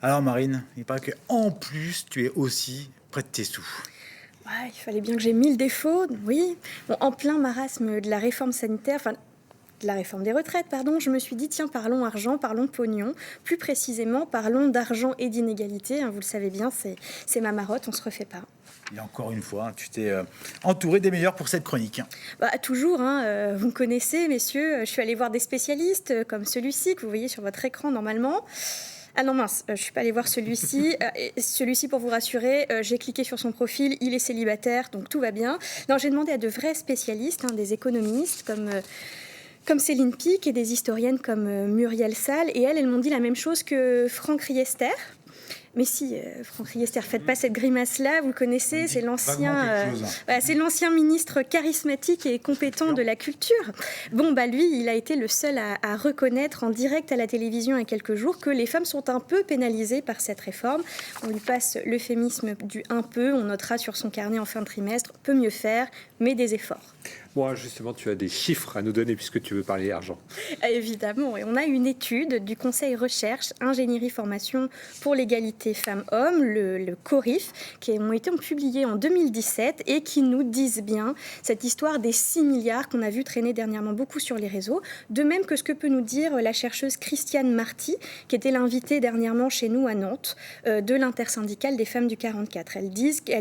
Alors Marine, il paraît qu'en plus, tu es aussi près de tes sous. Ouais, il fallait bien que j'ai 1000 défauts, oui. Bon, en plein marasme de la réforme sanitaire, enfin de la réforme des retraites, pardon, je me suis dit, tiens, parlons argent, parlons pognon. Plus précisément, parlons d'argent et d'inégalité. Hein, vous le savez bien, c'est ma marotte, on se refait pas. Et encore une fois, tu t'es entouré des meilleurs pour cette chronique. Bah, toujours, hein, vous me connaissez, messieurs, je suis allée voir des spécialistes comme celui-ci que vous voyez sur votre écran normalement. Ah non mince, je suis pas allée voir celui-ci. Celui-ci, pour vous rassurer, j'ai cliqué sur son profil, il est célibataire, donc tout va bien. Non, j'ai demandé à de vrais spécialistes, hein, des économistes comme Céline Pic et des historiennes comme Muriel Salle. Et elles m'ont dit la même chose que Franck Riester. Mais si, Franck Riester, faites pas cette grimace-là, vous le connaissez, c'est l'ancien c'est l'ancien ministre charismatique et compétent de la culture. Bon, bah lui, il a été le seul à reconnaître en direct à la télévision il y a quelques jours que les femmes sont un peu pénalisées par cette réforme. On lui passe l'euphémisme du un peu, on notera sur son carnet en fin de trimestre, peut mieux faire, mais des efforts. Moi, justement, tu as des chiffres à nous donner puisque tu veux parler argent. Évidemment, et on a une étude du Conseil Recherche, Ingénierie, Formation pour l'égalité femmes-hommes, le CORIF, qui ont été publiés en 2017 et qui nous disent bien cette histoire des 6 milliards qu'on a vu traîner dernièrement beaucoup sur les réseaux, de même que ce que peut nous dire la chercheuse Christiane Marty, qui était l'invitée dernièrement chez nous à Nantes, de l'intersyndicale des femmes du 44. Elle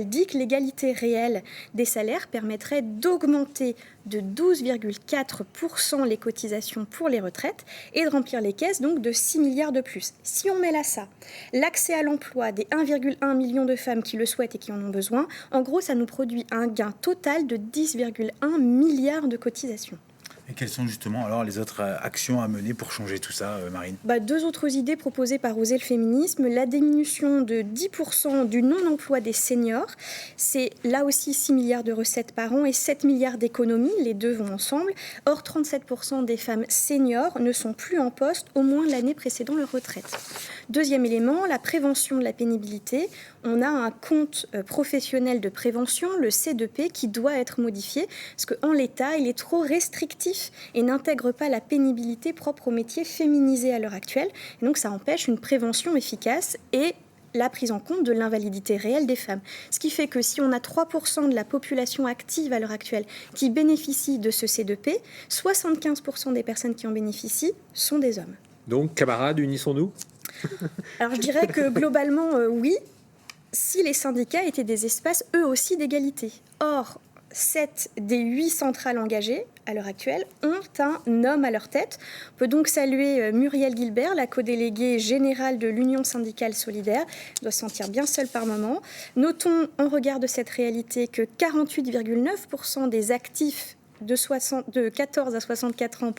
dit que l'égalité réelle des salaires permettrait d'augmenter de 12,4% les cotisations pour les retraites et de remplir les caisses donc de 6 milliards de plus. Si on met là ça, l'accès à l'emploi des 1,1 million de femmes qui le souhaitent et qui en ont besoin, en gros ça nous produit un gain total de 10,1 milliards de cotisations. Et quelles sont justement alors les autres actions à mener pour changer tout ça, Marine? Deux autres idées proposées par Oser le féminisme. La diminution de 10% du non-emploi des seniors. C'est là aussi 6 milliards de recettes par an et 7 milliards d'économies. Les deux vont ensemble. Or, 37% des femmes seniors ne sont plus en poste au moins l'année précédant leur retraite. Deuxième élément, la prévention de la pénibilité. On a un compte professionnel de prévention, le C2P, qui doit être modifié parce qu'en l'état, il est trop restrictif et n'intègre pas la pénibilité propre aux métiers féminisés à l'heure actuelle. Et donc ça empêche une prévention efficace et la prise en compte de l'invalidité réelle des femmes. Ce qui fait que si on a 3% de la population active à l'heure actuelle qui bénéficie de ce C2P, 75% des personnes qui en bénéficient sont des hommes. Donc, camarades, unissons-nous. Alors je dirais que globalement, oui, si les syndicats étaient des espaces eux aussi d'égalité. Or, 7 des 8 centrales engagées à l'heure actuelle ont un homme à leur tête. On peut donc saluer Muriel Guilbert, la co-déléguée générale de l'Union syndicale solidaire. Elle doit se sentir bien seule par moment. Notons en regard de cette réalité que 48,9% des actifs de 14 à 64 ans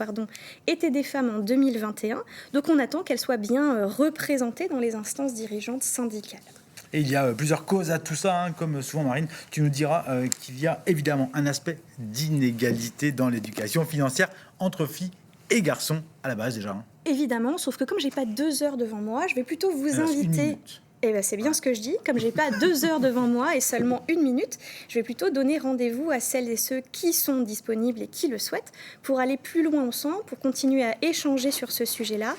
étaient des femmes en 2021. Donc on attend qu'elles soient bien représentées dans les instances dirigeantes syndicales. Et il y a plusieurs causes à tout ça, hein, comme souvent Marine, tu nous diras qu'il y a évidemment un aspect d'inégalité dans l'éducation financière entre filles et garçons à la base déjà. Hein. Évidemment, sauf que comme j'ai pas 2 heures devant moi, je vais plutôt vous inviter. Eh ben, c'est bien ce que je dis. Comme j'ai pas 2 heures devant moi et seulement 1 minute, je vais plutôt donner rendez-vous à celles et ceux qui sont disponibles et qui le souhaitent pour aller plus loin ensemble, pour continuer à échanger sur ce sujet-là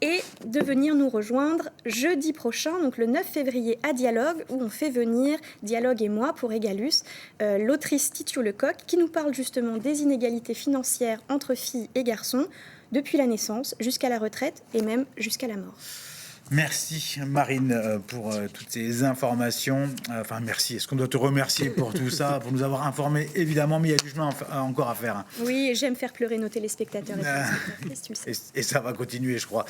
et de venir nous rejoindre jeudi prochain, donc le 9 février à Dialogue, où on fait venir Dialogue et moi pour Egalus, l'autrice Titio Lecoq, qui nous parle justement des inégalités financières entre filles et garçons, depuis la naissance jusqu'à la retraite et même jusqu'à la mort. Merci Marine pour toutes ces informations. Enfin merci, est-ce qu'on doit te remercier pour tout ça, pour nous avoir informés évidemment, mais il y a du chemin encore à faire. Oui, j'aime faire pleurer nos téléspectateurs et tu le sais. Et ça va continuer je crois.